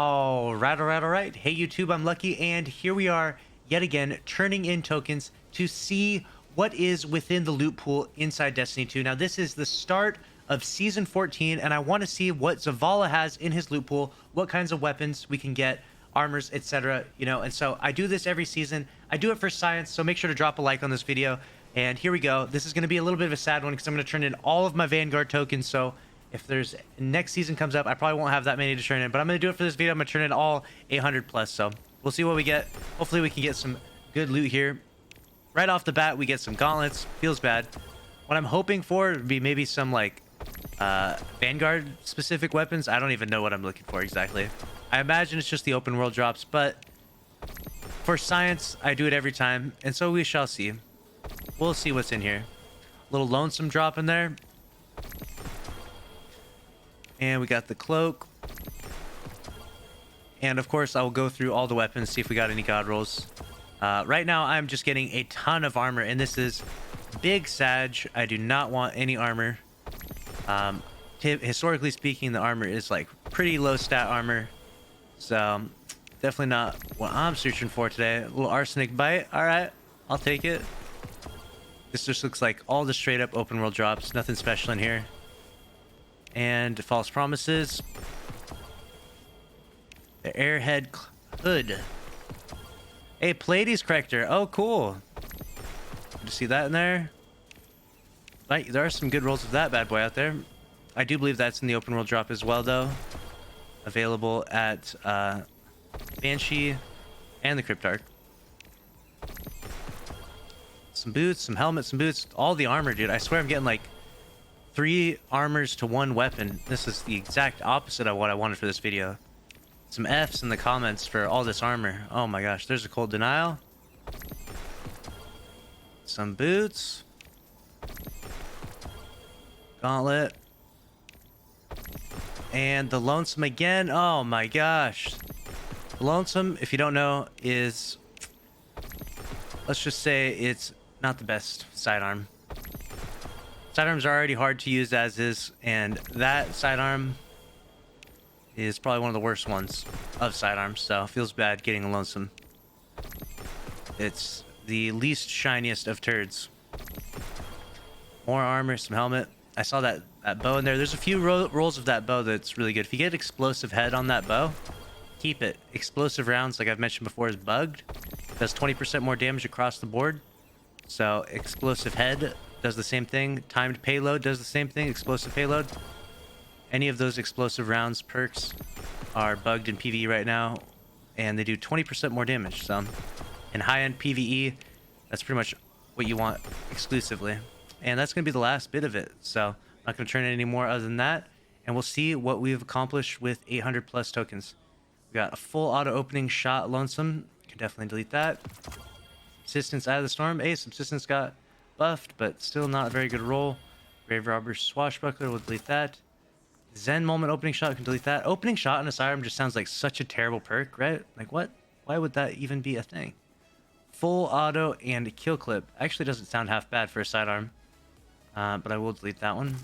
All right, all right, all right. Hey, YouTube, I'm Lucky, and here we are yet again turning in tokens to see what is within the loot pool inside Destiny 2. Now, this is the start of Season 14, and I want to see what Zavala has in his loot pool, what kinds of weapons we can get, armors, etc. And so I do this every season. I do it for science, so make sure to drop a like on this video. And here we go. This is going to be a little bit of a sad one because I'm going to turn in all of my Vanguard tokens, so if there's next season comes up, I probably won't have that many to turn in, but I'm going to do it for this video. I'm going to turn in all 800 plus. So we'll see what we get. Hopefully we can get some good loot here. Right off the bat, we get some gauntlets. Feels bad. What I'm hoping for would be maybe some like Vanguard specific weapons. I don't even know what I'm looking for exactly. I imagine it's just the open world drops, but for science, I do it every time. And so we shall see. We'll see what's in here. Little lonesome drop in there. And we got the cloak. And of course, I will go through all the weapons, see if we got any god rolls. Right now, I'm just getting a ton of armor, and this is big Sag. I do not want any armor. Historically speaking, the armor is like pretty low stat armor. So definitely not what I'm searching for today. A little arsenic bite. All right, I'll take it. This just looks like all the straight up open world drops. Nothing special in here. And false promises. The airhead hood. Hey, Pleiades corrector. Oh, cool. Did you see that in there? Like, there are some good rolls of that bad boy out there. I do believe that's in the open world drop as well, though. Available at Banshee and the Cryptarch. Some boots, some helmets, some boots. All the armor, dude. I swear I'm getting like 3 armors to 1 weapon. This is the exact opposite of what I wanted for this video. Some F's in the comments for all this armor. Oh my gosh, there's a cold denial. Some boots. Gauntlet. And the lonesome again. Oh my gosh. The lonesome, if you don't know, is... let's just say it's not the best sidearm. Sidearms are already hard to use as is, and that sidearm is probably one of the worst ones of sidearms, so it feels bad getting a lonesome. It's the least shiniest of turds. More armor, some helmet. I saw that bow in there. There's a few rolls of that bow that's really good. If you get explosive head on that bow, keep it. Explosive rounds, like I've mentioned before, is bugged. Does 20% more damage across the board. So explosive head does the same thing. Timed payload does the same thing. Explosive payload. Any of those explosive rounds perks are bugged in PvE right now, and they do 20% more damage. So in high-end PvE, that's pretty much what you want exclusively. And that's going to be the last bit of it. So I'm not going to turn in any more other than that. And we'll see what we've accomplished with 800 plus tokens. We got a full auto opening shot lonesome. Can definitely delete that. Subsistence out of the storm. Hey, subsistence got buffed, but still not a very good roll. Grave robber swashbuckler, we'll delete that. Zen moment opening shot, can delete that. Opening shot on a sidearm just sounds like such a terrible perk, right? Like what? Why would that even be a thing? Full auto and kill clip actually doesn't sound half bad for a sidearm, but I will delete that one.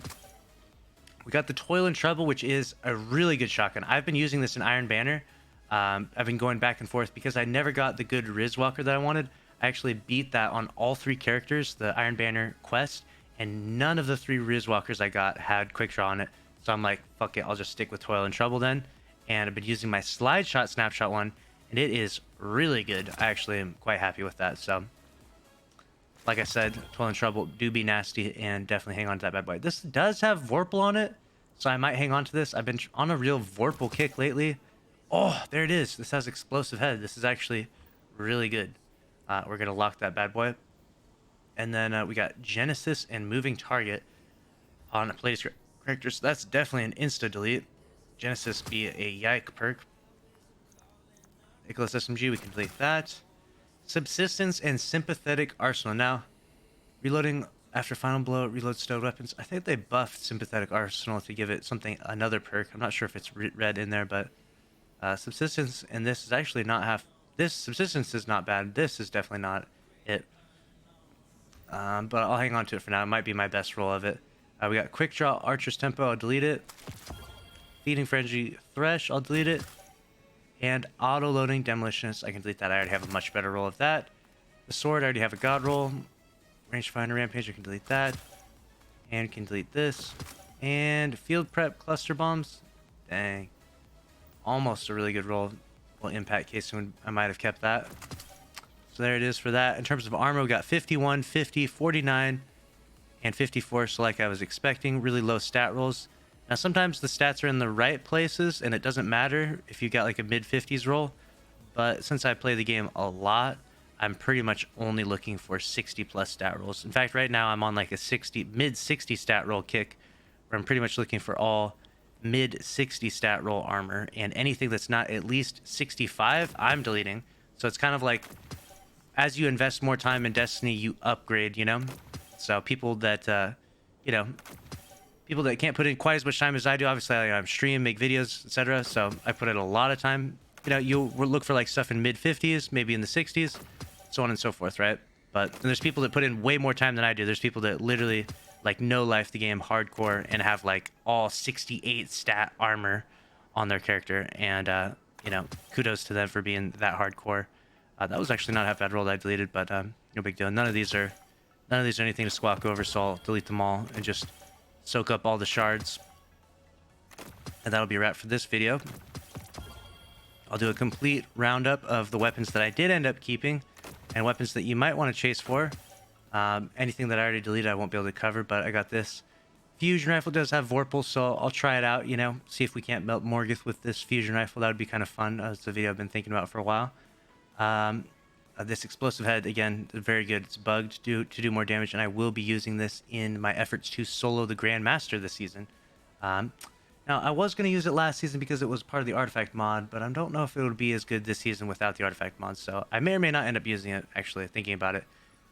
We got the Toil and Trouble, which is a really good shotgun. I've been using this in Iron Banner. I've been going back and forth because I never got the good Riz Walker that I wanted. I actually beat that on all 3 characters, the Iron Banner quest, and none of the 3 Riz Walkers I got had quick draw on it. So I'm like, fuck it, I'll just stick with Toil and Trouble then. And I've been using my slide shot snapshot one, and it is really good. I actually am quite happy with that. So like I said, Toil and Trouble do be nasty, and definitely hang on to that bad boy. This does have Vorpal on it, so I might hang on to this. I've been on a real Vorpal kick lately. Oh, there it is. This has explosive head. This is actually really good. We're going to lock that bad boy. And then we got Genesis and Moving Target on Pleiades characters. So that's definitely an insta delete. Genesis be a yike perk. Nicholas SMG, we can delete that. Subsistence and Sympathetic Arsenal. Now, reloading after final blow, reload stowed weapons. I think they buffed Sympathetic Arsenal to give it something, another perk. I'm not sure if it's red in there, but subsistence and this is actually not half. This subsistence is not bad. This is definitely not it. But I'll hang on to it for now. It might be my best roll of it. We got Quick Draw, Archer's Tempo. I'll delete it. Feeding Frenzy, Thresh. I'll delete it. And auto-loading Demolitionist, I can delete that. I already have a much better roll of that. The sword, I already have a god roll. Rangefinder Rampage, I can delete that. And can delete this. And Field Prep Cluster Bombs. Dang. Almost a really good roll. Well, impact case, I might have kept that. So there it is for that. In terms of armor, we got 51, 50, 49, and 54. So like I was expecting, really low stat rolls. Now, sometimes the stats are in the right places, and it doesn't matter if you got like a mid-50s roll. But since I play the game a lot, I'm pretty much only looking for 60-plus stat rolls. In fact, right now I'm on like a mid-60 stat roll kick, where I'm pretty much looking for all mid-60 stat roll armor, and anything that's not at least 65, I'm deleting. So it's kind of like, as you invest more time in Destiny, you upgrade, you know? So people that, people that can't put in quite as much time as I do, obviously I stream, make videos, etc. So I put in a lot of time. You know, you'll look for like stuff in mid-50s, maybe in the 60s, so on and so forth, right? But there's people that put in way more time than I do. There's people that literally like no life the game hardcore and have like all 68 stat armor on their character. And, kudos to them for being that hardcore. That was actually not half bad roll that I deleted, but no big deal. None of these are anything to squawk over, so I'll delete them all and just soak up all the shards. And that'll be a wrap for this video. I'll do a complete roundup of the weapons that I did end up keeping and weapons that you might want to chase for. Anything that I already deleted I won't be able to cover, but I got this. Fusion rifle does have Vorpal, so I'll try it out, see if we can't melt Morgoth with this fusion rifle. That would be kind of fun. It's a video I've been thinking about for a while. This explosive head, again, very good. It's bugged to do more damage, and I will be using this in my efforts to solo the Grandmaster this season. Now, I was going to use it last season because it was part of the artifact mod, but I don't know if it would be as good this season without the artifact mod, so I may or may not end up using it, actually, thinking about it,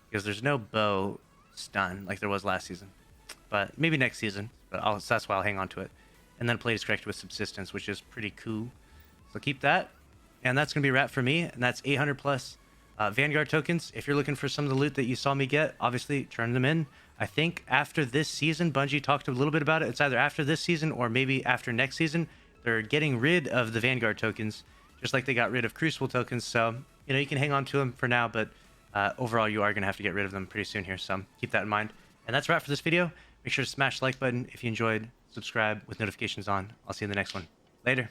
because there's no bow stun like there was last season. But maybe next season, but that's why I'll hang on to it. And then play is corrected with subsistence, which is pretty cool. So keep that. And that's going to be a wrap for me, and that's 800 plus Vanguard tokens. If you're looking for some of the loot that you saw me get, obviously turn them in. I think after this season, Bungie talked a little bit about it. It's either after this season or maybe after next season. They're getting rid of the Vanguard tokens, just like they got rid of Crucible tokens. So, you can hang on to them for now, but overall, you are going to have to get rid of them pretty soon here. So keep that in mind. And that's a wrap for this video. Make sure to smash the like button if you enjoyed. Subscribe with notifications on. I'll see you in the next one. Later.